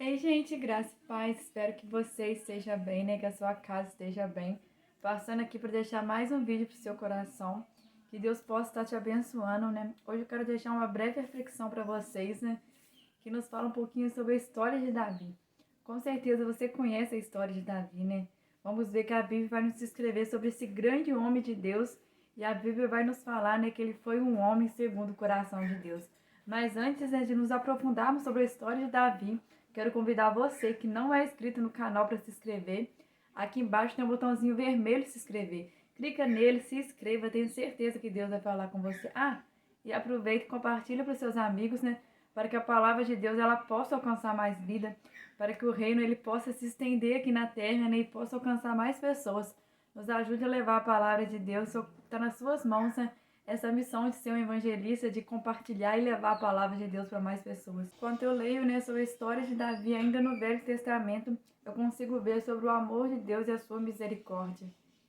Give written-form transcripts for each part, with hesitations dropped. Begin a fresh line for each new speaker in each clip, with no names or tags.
Ei, gente, graça e paz. Espero que você esteja bem, né? Que a sua casa esteja bem. Passando aqui para deixar mais um vídeo para o seu coração. Que Deus possa estar te abençoando, né? Hoje eu quero deixar uma breve reflexão para vocês, né? Que nos fala um pouquinho sobre a história de Davi. Com certeza você conhece a história de Davi, né? Vamos ver que a Bíblia vai nos escrever sobre esse grande homem de Deus. E a Bíblia vai nos falar, né, que ele foi um homem segundo o coração de Deus. Mas antes, né, de nos aprofundarmos sobre a história de Davi, quero convidar você que não é inscrito no canal para se inscrever. Aqui embaixo tem um botãozinho vermelho se inscrever. Clica nele, se inscreva, tenho certeza que Deus vai falar com você. E aproveita e compartilha para os seus amigos, né? Para que a palavra de Deus ela possa alcançar mais vida, para que o reino ele possa se estender aqui na terra, né? E possa alcançar mais pessoas. Nos ajude a levar a palavra de Deus, está nas suas mãos, né? Essa missão de ser um evangelista, de compartilhar e levar a palavra de Deus para mais pessoas. Quando eu leio, né, sobre a história de Davi, ainda no Velho Testamento, eu consigo ver sobre o amor de Deus e a sua misericórdia.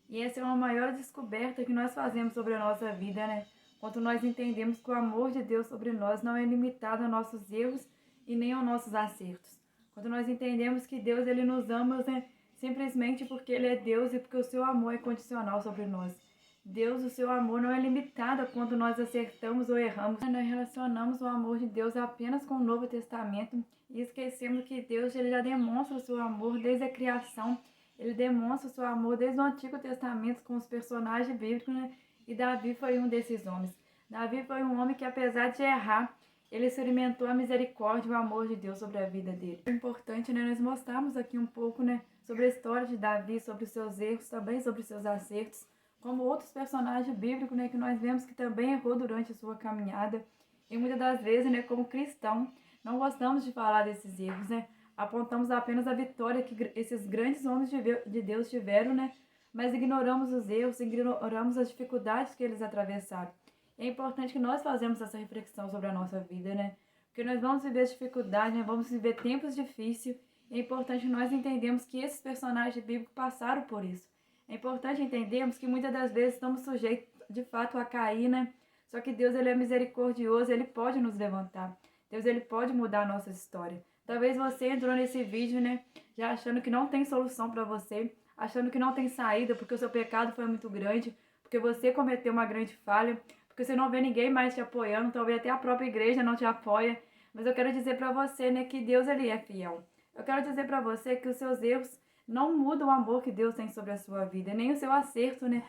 E essa é uma maior descoberta que nós fazemos sobre a nossa vida, né? Quando nós entendemos que o amor de Deus sobre nós não é limitado a nossos erros e nem aos nossos acertos. Quando nós entendemos que Deus ele nos ama, né, simplesmente porque Ele é Deus e porque o seu amor é condicional sobre nós. Deus, o seu amor não é limitado a quando nós acertamos ou erramos. Nós relacionamos o amor de Deus apenas com o Novo Testamento e esquecemos que Deus ele já demonstra o seu amor desde a criação. Ele demonstra o seu amor desde o Antigo Testamento com os personagens bíblicos, né? E Davi foi um desses homens. Davi foi um homem que, apesar de errar, ele experimentou a misericórdia e o amor de Deus sobre a vida dele. É importante, né, nós mostrarmos aqui um pouco, né, sobre a história de Davi, sobre os seus erros, também sobre os seus acertos, como outros personagens bíblicos, né, que nós vemos que também errou durante a sua caminhada. E muitas das vezes, né, como cristão, não gostamos de falar desses erros, né? Apontamos apenas a vitória que esses grandes homens de Deus tiveram, né? Mas ignoramos os erros, ignoramos as dificuldades que eles atravessaram. É importante que nós façamos essa reflexão sobre a nossa vida, né? Porque nós vamos viver dificuldades, né? Vamos viver tempos difíceis. É importante que nós entendemos que esses personagens bíblicos passaram por isso. É importante entendermos que muitas das vezes estamos sujeitos, de fato, a cair, né? Só que Deus, ele é misericordioso, ele pode nos levantar. Deus, ele pode mudar a nossa história. Talvez você entrou nesse vídeo, né, já achando que não tem solução para você, achando que não tem saída, porque o seu pecado foi muito grande, porque você cometeu uma grande falha, porque você não vê ninguém mais te apoiando, talvez até a própria igreja não te apoia. Mas eu quero dizer para você, né, que Deus, ele é fiel. Eu quero dizer para você que os seus erros não muda o amor que Deus tem sobre a sua vida, nem o seu acerto, né?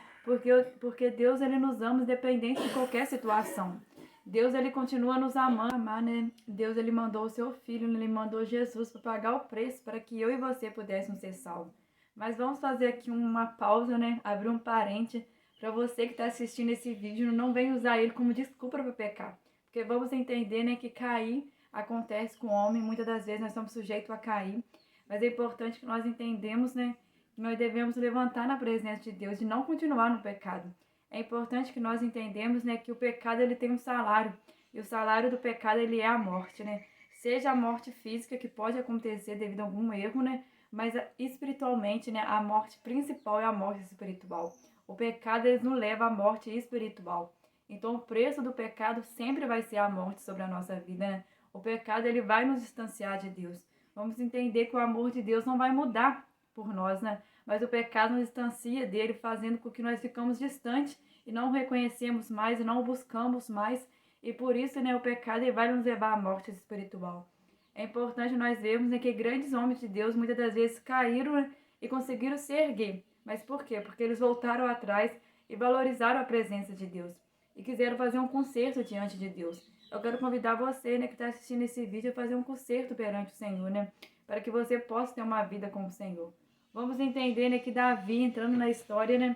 Porque Deus ele nos ama independente de qualquer situação. Deus ele continua nos amando, né? Deus ele mandou o seu filho, ele mandou Jesus para pagar o preço para que eu e você pudéssemos ser salvos. Mas vamos fazer aqui uma pausa, né? Abrir um parente para você que está assistindo esse vídeo, não venha usar ele como desculpa para pecar. Porque vamos entender, né, que cair acontece com o homem, muitas das vezes nós estamos sujeitos a cair. Mas é importante que nós entendemos, né, que nós devemos levantar na presença de Deus e não continuar no pecado. É importante que nós entendemos, né, que o pecado ele tem um salário, e o salário do pecado ele é a morte, né? Seja a morte física que pode acontecer devido a algum erro, né? Mas espiritualmente, né, a morte principal é a morte espiritual. O pecado ele nos leva à morte espiritual. Então o preço do pecado sempre vai ser a morte sobre a nossa vida, né? O pecado ele vai nos distanciar de Deus. Vamos entender que o amor de Deus não vai mudar por nós, né? Mas o pecado nos distancia dele, fazendo com que nós ficamos distantes e não o reconhecemos mais e não o buscamos mais. E por isso, né, o pecado ele vai nos levar à morte espiritual. É importante nós vermos, né, que grandes homens de Deus muitas das vezes caíram, né, e conseguiram se erguer. Mas por quê? Porque eles voltaram atrás e valorizaram a presença de Deus. E quiseram fazer um concerto diante de Deus. Eu quero convidar você, né, que está assistindo esse vídeo a fazer um concerto perante o Senhor, né? Para que você possa ter uma vida com o Senhor. Vamos entender, né, que Davi, entrando na história, né?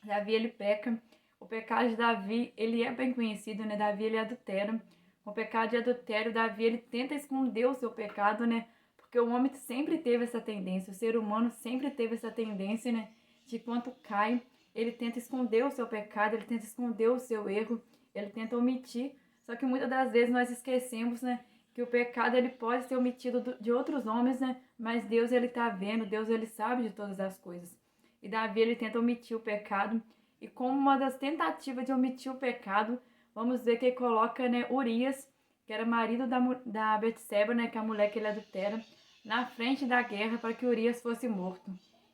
Davi, ele peca. O pecado de Davi, ele é bem conhecido, né? Davi, ele adultera. O pecado de adultério, Davi, ele tenta esconder o seu pecado, né? Porque o homem sempre teve essa tendência, o ser humano sempre teve essa tendência, né? De quando cai, ele tenta esconder o seu pecado, ele tenta esconder o seu erro, ele tenta omitir. Só que muitas das vezes nós esquecemos, né? Que o pecado ele pode ser omitido de outros homens, né? Mas Deus ele tá vendo, Deus ele sabe de todas as coisas. E Davi ele tenta omitir o pecado. E como uma das tentativas de omitir o pecado, vamos ver que ele coloca, né, Urias, que era marido da Betseba, né, que é a mulher que ele adultera. na frente da guerra para que Urias fosse morto.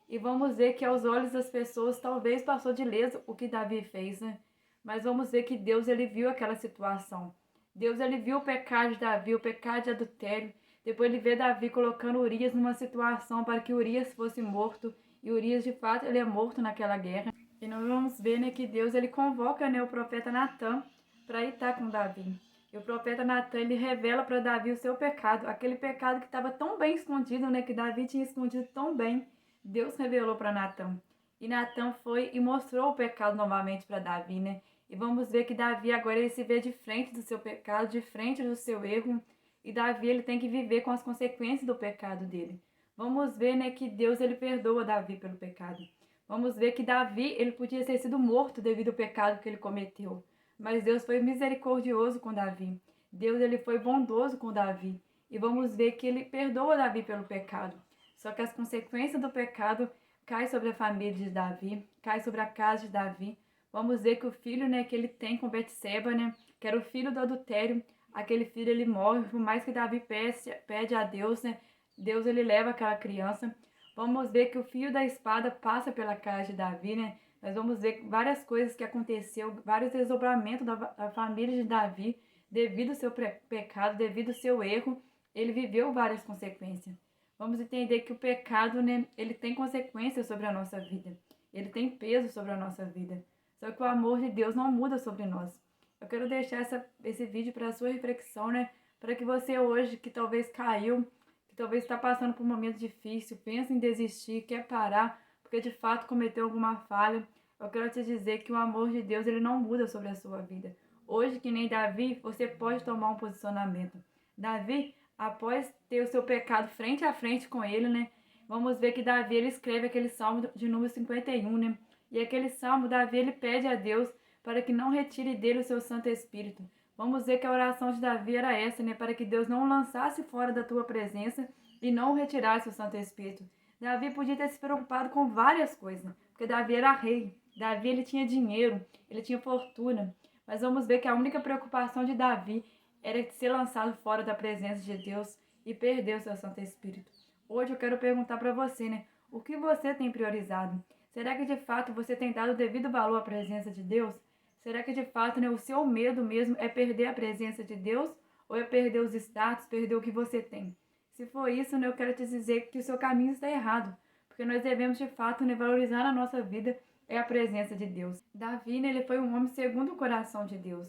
E vamos ver que aos olhos das pessoas talvez passou de leso o que Davi fez, né? Mas vamos ver que Deus ele viu aquela situação. Deus ele viu o pecado de Davi, o pecado de adultério. Depois ele vê Davi colocando Urias numa situação para que Urias fosse morto. E Urias de fato ele é morto naquela guerra. E nós vamos ver, né, que Deus ele convoca, né, o profeta Natã para ir estar com Davi. E o profeta Natã ele revela para Davi o seu pecado, aquele pecado que estava tão bem escondido, né, que Davi tinha escondido tão bem. Deus revelou para Natã. E Natã foi e mostrou o pecado novamente para Davi, né? E vamos ver que Davi agora ele se vê de frente do seu pecado, de frente do seu erro. E Davi ele tem que viver com as consequências do pecado dele. Vamos ver, né, que Deus ele perdoa Davi pelo pecado. Vamos ver que Davi ele podia ter sido morto devido ao pecado que ele cometeu. Mas Deus foi misericordioso com Davi. Deus ele foi bondoso com Davi. E vamos ver que ele perdoa Davi pelo pecado. Só que as consequências do pecado caem sobre a família de Davi, caem sobre a casa de Davi. Vamos ver que o filho, né, que ele tem com Betseba, né, que era o filho do adultério, aquele filho ele morre, por mais que Davi pede a Deus, né, Deus ele leva aquela criança. Vamos ver que o fio da espada passa pela casa de Davi, né? Nós vamos ver várias coisas que aconteceu, vários desdobramentos da família de Davi, devido ao seu pecado, devido ao seu erro, ele viveu várias consequências. Vamos entender que o pecado, né, ele tem consequências sobre a nossa vida. Ele tem peso sobre a nossa vida. Só que o amor de Deus não muda sobre nós. Eu quero deixar esse vídeo para a sua reflexão, né? Para que você hoje, que talvez caiu, que talvez está passando por um momento difícil, pensa em desistir, quer parar, porque de fato cometeu alguma falha, eu quero te dizer que o amor de Deus ele não muda sobre a sua vida. Hoje, que nem Davi, você pode tomar um posicionamento. Davi, após ter o seu pecado frente a frente com ele, né? Vamos ver que Davi ele escreve aquele salmo de número 51, né? E aquele salmo, Davi ele pede a Deus para que não retire dele o seu Santo Espírito. Vamos ver que a oração de Davi era essa, né? Para que Deus não o lançasse fora da tua presença e não o retirasse o Santo Espírito. Davi podia ter se preocupado com várias coisas, porque Davi era rei. Davi ele tinha dinheiro, ele tinha fortuna. Mas vamos ver que a única preocupação de Davi era de ser lançado fora da presença de Deus e perder o seu Santo Espírito. Hoje eu quero perguntar para você, né? O que você tem priorizado? Será que de fato você tem dado o devido valor à presença de Deus? Será que de fato, né, o seu medo mesmo é perder a presença de Deus? Ou é perder os status, perder o que você tem? Se for isso, né, eu quero te dizer que o seu caminho está errado. Porque nós devemos de fato, né, valorizar na nossa vida é a presença de Deus. Davi, né, ele foi um homem segundo o coração de Deus.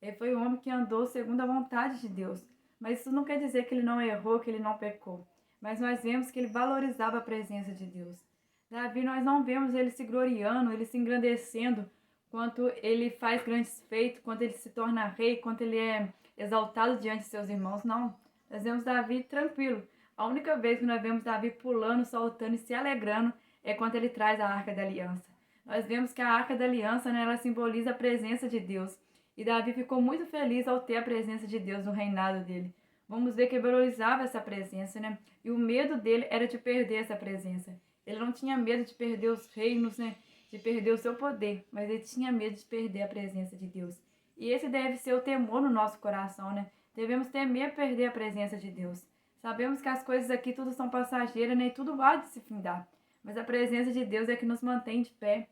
Ele foi um homem que andou segundo a vontade de Deus. Mas isso não quer dizer que ele não errou, que ele não pecou. Mas nós vemos que ele valorizava a presença de Deus. Davi, nós não vemos ele se gloriando, ele se engrandecendo, quanto ele faz grandes feitos, quanto ele se torna rei, quanto ele é exaltado diante de seus irmãos. Não, nós vemos Davi tranquilo. A única vez que nós vemos Davi pulando, saltando e se alegrando é quando ele traz a Arca da Aliança. Nós vemos que a Arca da Aliança, né, ela simboliza a presença de Deus. E Davi ficou muito feliz ao ter a presença de Deus no reinado dele. Vamos ver que ele valorizava essa presença, né? E o medo dele era de perder essa presença. Ele não tinha medo de perder os reinos, né? De perder o seu poder, mas ele tinha medo de perder a presença de Deus. E esse deve ser o temor no nosso coração, né? Devemos temer perder a presença de Deus. Sabemos que as coisas aqui tudo são passageiras, né? E tudo há de se findar. Mas a presença de Deus é que nos mantém de pé,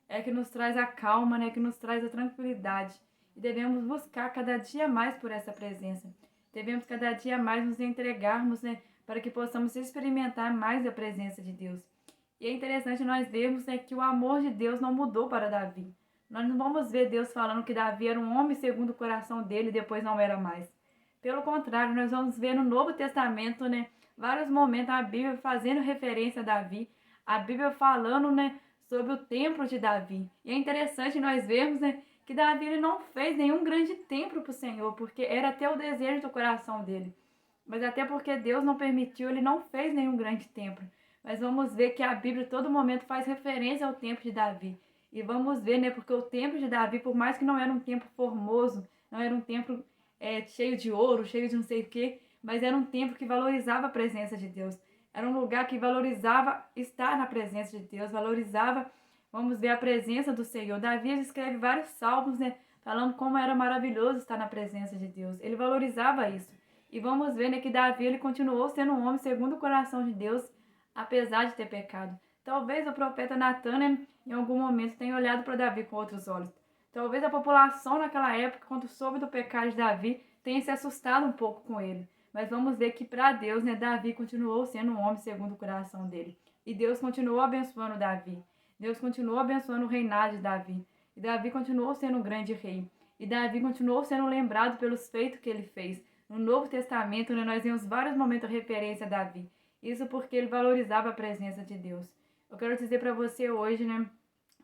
é que nos traz a calma, né? Que nos traz a tranquilidade. E devemos buscar cada dia mais por essa presença. Devemos cada dia mais nos entregarmos, né? Para que possamos experimentar mais a presença de Deus. E é interessante nós vermos, né, que o amor de Deus não mudou para Davi. Nós não vamos ver Deus falando que Davi era um homem segundo o coração dele e depois não era mais. Pelo contrário, nós vamos ver no Novo Testamento, né, vários momentos a Bíblia fazendo referência a Davi, a Bíblia falando, né, sobre o templo de Davi. E é interessante nós vermos, né, que Davi ele não fez nenhum grande templo para o Senhor, porque era até o desejo do coração dele. Mas até porque Deus não permitiu, ele não fez nenhum grande templo. Mas vamos ver que a Bíblia, a todo momento, faz referência ao templo de Davi. E vamos ver, né, porque o templo de Davi, por mais que não era um templo formoso, não era um templo cheio de ouro, cheio de não sei o quê, mas era um templo que valorizava a presença de Deus. Era um lugar que valorizava estar na presença de Deus, valorizava, vamos ver, a presença do Senhor. Davi escreve vários salmos, né, falando como era maravilhoso estar na presença de Deus. Ele valorizava isso. E vamos ver, né, que Davi ele continuou sendo um homem segundo o coração de Deus, apesar de ter pecado. Talvez o profeta Natan, né, em algum momento, tenha olhado para Davi com outros olhos. Talvez a população naquela época, quando soube do pecado de Davi, tenha se assustado um pouco com ele. Mas vamos ver que para Deus, né, Davi continuou sendo um homem segundo o coração dele. E Deus continuou abençoando Davi. Deus continuou abençoando o reinado de Davi. E Davi continuou sendo um grande rei. E Davi continuou sendo lembrado pelos feitos que ele fez. No Novo Testamento, né, nós vemos vários momentos de referência a Davi. Isso porque ele valorizava a presença de Deus. Eu quero dizer para você hoje, né,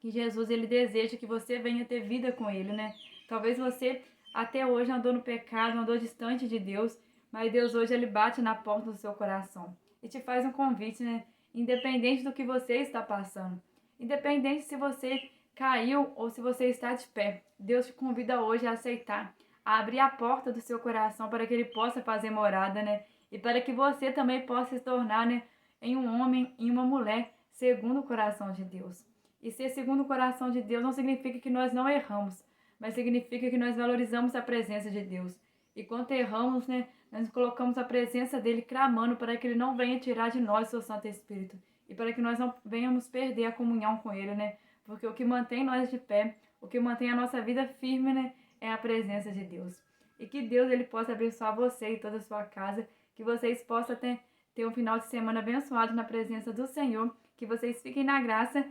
que Jesus ele deseja que você venha ter vida com ele, né? Talvez você até hoje andou no pecado, andou distante de Deus, mas Deus hoje ele bate na porta do seu coração e te faz um convite, né? Independente do que você está passando, independente se você caiu ou se você está de pé, Deus te convida hoje a aceitar, a abrir a porta do seu coração para que ele possa fazer morada, né? E para que você também possa se tornar, né, em um homem, em uma mulher segundo o coração de Deus. E ser segundo o coração de Deus não significa que nós não erramos, mas significa que nós valorizamos a presença de Deus. E quando erramos, né, nós colocamos a presença dele clamando para que ele não venha tirar de nós o seu Santo Espírito. E para que nós não venhamos perder a comunhão com ele, né? Porque o que mantém nós de pé, o que mantém a nossa vida firme, né, é a presença de Deus. E que Deus ele possa abençoar você e toda a sua casa, que vocês possam ter um final de semana abençoado na presença do Senhor, que vocês fiquem na graça.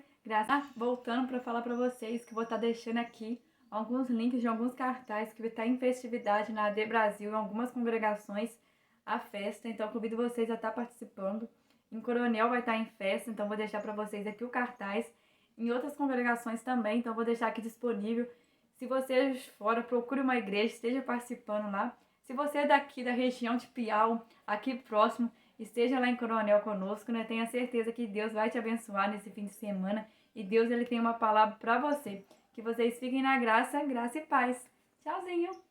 Voltando para falar para vocês que vou estar deixando aqui alguns links de alguns cartazes que vai estar em festividade na AD Brasil, em algumas congregações, a festa. Então, convido vocês a estar participando. Em Coronel vai estar em festa, então vou deixar para vocês aqui o cartaz. Em outras congregações também, então vou deixar aqui disponível. Se você é de fora, procure uma igreja, esteja participando lá. Se você é daqui da região de Piau, aqui próximo, esteja lá em Coronel conosco, né? Tenha certeza que Deus vai te abençoar nesse fim de semana. E Deus ele tem uma palavra para você. Que vocês fiquem na graça, graça e paz. Tchauzinho!